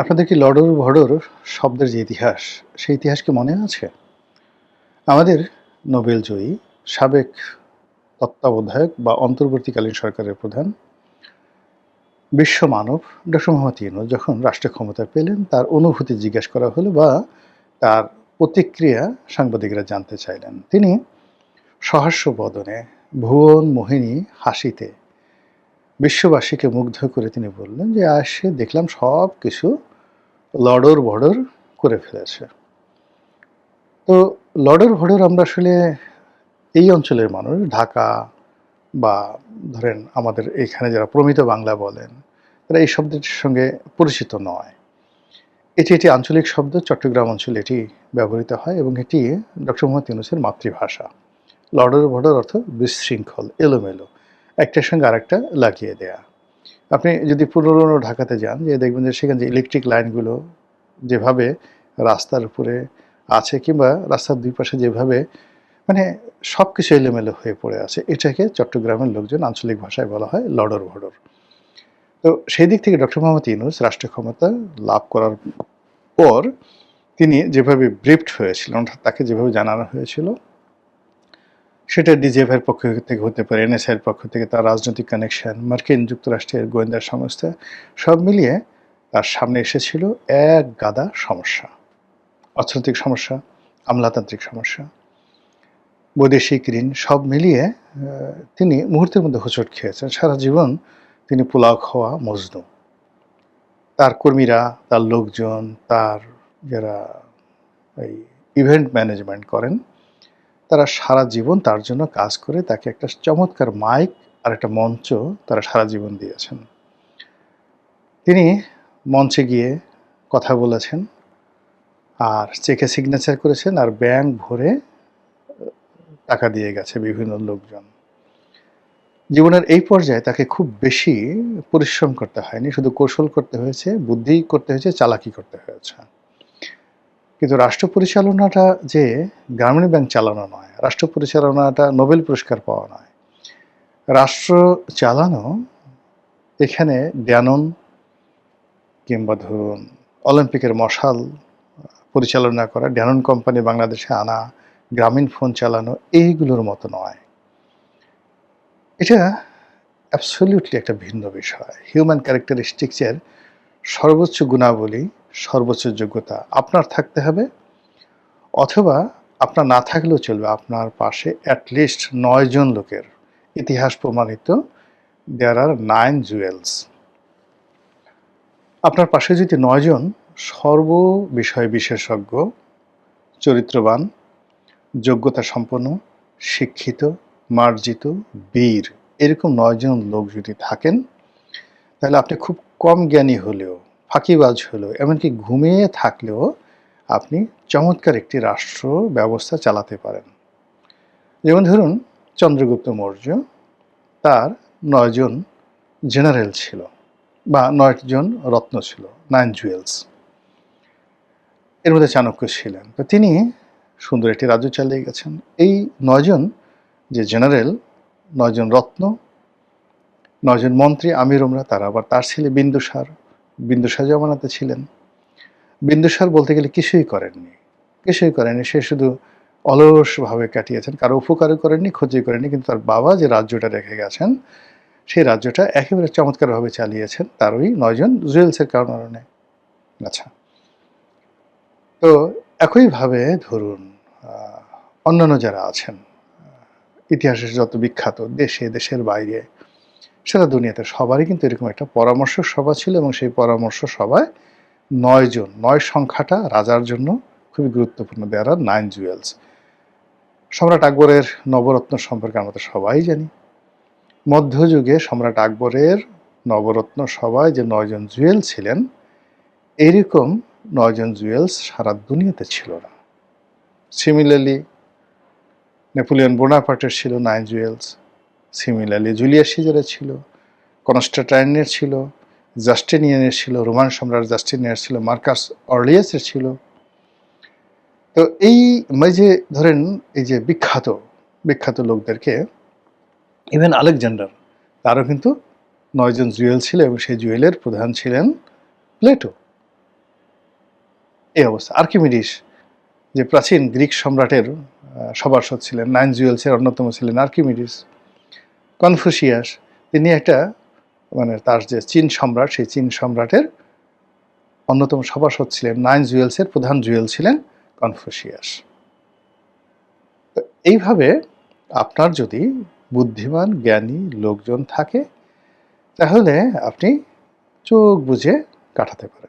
আপনাদের কি লডর ভডর শব্দের যে ইতিহাস, সেই ইতিহাস কি মনে আছে? আমাদের নোবেলজয়ী সাবেক তত্ত্বাবধায়ক বা অন্তর্বর্তীকালীন সরকারের প্রধান বিশ্ব মানব ডক্টর মোহাম্মদ ইউনূস যখন রাষ্ট্র ক্ষমতা পেলেন, তার অনুভূতি জিজ্ঞেস করা হলো বা তার প্রতিক্রিয়া সাংবাদিকরা জানতে চাইলেন। তিনি সহাস্য বদনে ভুবন মোহিনী হাসিতে বিশ্ববাসীকে মুগ্ধ করে তিনি বললেন যে, আসে দেখলাম সব কিছু লডর ভডর করে ফেলেছে। তো লডর ভডর আমরা আসলে এই অঞ্চলের মানুষ, ঢাকা বা ধরেন আমাদের এখানে যারা প্রমিত বাংলা বলেন, তারা এই শব্দটির সঙ্গে পরিচিত নয়। এটি আঞ্চলিক শব্দ, চট্টগ্রাম অঞ্চলে এটি ব্যবহৃত হয় এবং এটি ডক্টর মোহাম্মদ ইউনূসের মাতৃভাষা। লডর ভডর অর্থ বিশৃঙ্খল, এলোমেলো, একটার সঙ্গে আরেকটা লাগিয়ে দেয়া। আপনি যদি পুরনো ঢাকাতে যান, যে দেখবেন যে সেখানে যে ইলেকট্রিক লাইনগুলো যেভাবে রাস্তার উপরে আছে কিংবা রাস্তার দুই পাশে যেভাবে মানে সব কিছু এলোমেলো হয়ে পড়ে আছে, এটাকে চট্টগ্রামের লোকজন আঞ্চলিক ভাষায় বলা হয় লডর ভডর। তো সেই দিক থেকে ডক্টর মোহাম্মদ ইউনূস রাষ্ট্র ক্ষমতা লাভ করার পর তিনি যেভাবে ব্রিফড হয়েছিলেন, অর্থাৎ তাকে যেভাবে জানানো হয়েছিল, সেটা ডিজিএফআইয়ের পক্ষ থেকে হতে পারে, এনএসআইয়ের পক্ষ থেকে, তার রাজনৈতিক কানেকশন, মার্কিন যুক্তরাষ্ট্রের গোয়েন্দা সংস্থা, সব মিলিয়ে তার সামনে এসেছিল এক গাদা সমস্যা। অর্থনৈতিক সমস্যা, আমলাতান্ত্রিক সমস্যা, বৈদেশিক ঋণ, সব মিলিয়ে তিনি মুহূর্তের মধ্যে হোঁচট খেয়েছেন। সারা জীবন তিনি পোলাও খাওয়া মজনু। তার কর্মীরা, তার লোকজন, তার যারা এই ইভেন্ট ম্যানেজমেন্ট করেন, তারা সারা জীবন তার জন্য কাজ করে তাকে একটা চমৎকার মাইক আর একটা মঞ্চ তারা সারা জীবন দিয়েছেন। তিনি মঞ্চে গিয়ে কথা বলেছেন, আর চেকে সিগনেচার করেছেন, আর ব্যাংক ভরে টাকা দিয়ে গেছে বিভিন্ন লোকজন। জীবনের এই পর্যায়ে তাকে খুব বেশি পরিশ্রম করতে হয়নি, শুধু কৌশল করতে হয়েছে, বুদ্ধি করতে হয়েছে, চালাকি করতে হয়েছে। কিন্তু রাষ্ট্র পরিচালনাটা যে গ্রামীণ ব্যাংক চালানো নয়, রাষ্ট্র পরিচালনাটা নোবেল পুরস্কার পাওয়া নয়। রাষ্ট্র চালানো এখানে ড্যানন কিংবা ধরুন অলিম্পিকের মশাল পরিচালনা করা, ড্যানন কোম্পানি বাংলাদেশে আনা, গ্রামীণ ফোন চালানো, এইগুলোর মতো নয়। এটা অ্যাবসলিউটলি একটা ভিন্ন বিষয়। হিউম্যান ক্যারেক্টারিস্টিক্সের সর্বোচ্চ গুণাবলী, সর্বোচ্চ যোগ্যতা আপনার থাকতে হবে, অথবা আপনার না থাকলেও চলবে, আপনার পাশে অ্যাটলিস্ট 9 জন লোকের, ইতিহাস প্রমাণিত দেয়ার আর 9 জুয়েলস। আপনার পাশে যদি 9 জন সর্ব বিষয় বিশেষজ্ঞ, চরিত্রবান, যোগ্যতা সম্পন্ন, শিক্ষিত, মার্জিত, বীর, এরকম 9 জন লোক যদি থাকেন, তাহলে আপনি খুব কম জ্ঞানী হলেও, ফাঁকিবাজ হলেও, এমনকি ঘুমিয়ে থাকলেও আপনি চমৎকার একটি রাষ্ট্র ব্যবস্থা চালাতে পারেন। যেমন ধরুন চন্দ্রগুপ্ত মৌর্য, তার 9 জন জেনারেল ছিল বা 9 জন রত্ন ছিল, 9 জুয়েলস। এর মধ্যে চাণক্য ছিলেন। তো তিনি সুন্দর একটি রাজ্য চালিয়ে গেছেন। এই 9 জন যে জেনারেল, 9 জন রত্ন, 9 জন মন্ত্রী, আমির-ওমরা, তারা আবার তার ছেলে বিন্দুসার, বিন্দুসার জমানাতে ছিলেন। বিন্দুসার বলতে গেলে কিছুই করেননি, সে শুধু অলসভাবে কাটিয়েছেন, কারো উপকারও করেননি, ক্ষতি করেননি, কিন্তু তার বাবা যে রাজ্যটা রেখে গেছেন, সেই রাজ্যটা একেবারে চমৎকারভাবে চালিয়েছেন তার ওই 9 জন জুয়েলসের কারণে। আচ্ছা, তো একইভাবে ধরুন অন্যান্য যারা আছেন, ইতিহাসের যত বিখ্যাত, দেশে দেশের বাইরে, সারা দুনিয়াতে সবারই কিন্তু এরকম একটা পরামর্শ সভা ছিল, এবং সেই পরামর্শ সভায় 9 জন, 9 সংখ্যাটা রাজার জন্য খুবই গুরুত্বপূর্ণ। দেয়ার আর 9 জুয়েলস। সম্রাট আকবরের নবরত্ন সম্পর্কে আমরা তো সবাই জানি। মধ্যযুগে সম্রাট আকবরের নবরত্ন সভায় যে 9 জন জুয়েল ছিলেন, এইরকম 9 জন জুয়েলস সারা দুনিয়াতে ছিল না। সিমিলারলি নেপোলিয়ন বোনাপার্টের ছিল 9 জুয়েলস, সিমিলারলি জুলিয়াস সিজারের ছিল, কনস্টান্টাইনের ছিল, জাস্টিনিয়ানের ছিল, রোমান সম্রাট জাস্টিনিয়ানের ছিল, মার্কাস অর্লিয়াসের ছিল। তো এই যে ধরেন এই যে বিখ্যাত বিখ্যাত লোকদেরকে, ইভেন আলেকজান্ডার, তারও কিন্তু 9 জন জুয়েল ছিল, এবং সেই জুয়েলের প্রধান ছিলেন প্লেটো। এই অবস্থা। আর্কিমিডিস যে প্রাচীন গ্রিক সম্রাটের সভাসদ ছিলেন, 9 জুয়েলসের অন্যতম ছিলেন আর্কিমিডিস। কনফুসিয়াস, তিনি একটা মানে তার যে চীন সম্রাট, সেই চীন সম্রাটের অন্যতম সভাসদ ছিলেন। 9 জুয়েলসের প্রধান জুয়েল ছিলেন কনফুসিয়াস। তো এইভাবে আপনার যদি বুদ্ধিমান জ্ঞানী লোকজন থাকে তাহলে আপনি চোখ বুজে কাটাতে পারেন।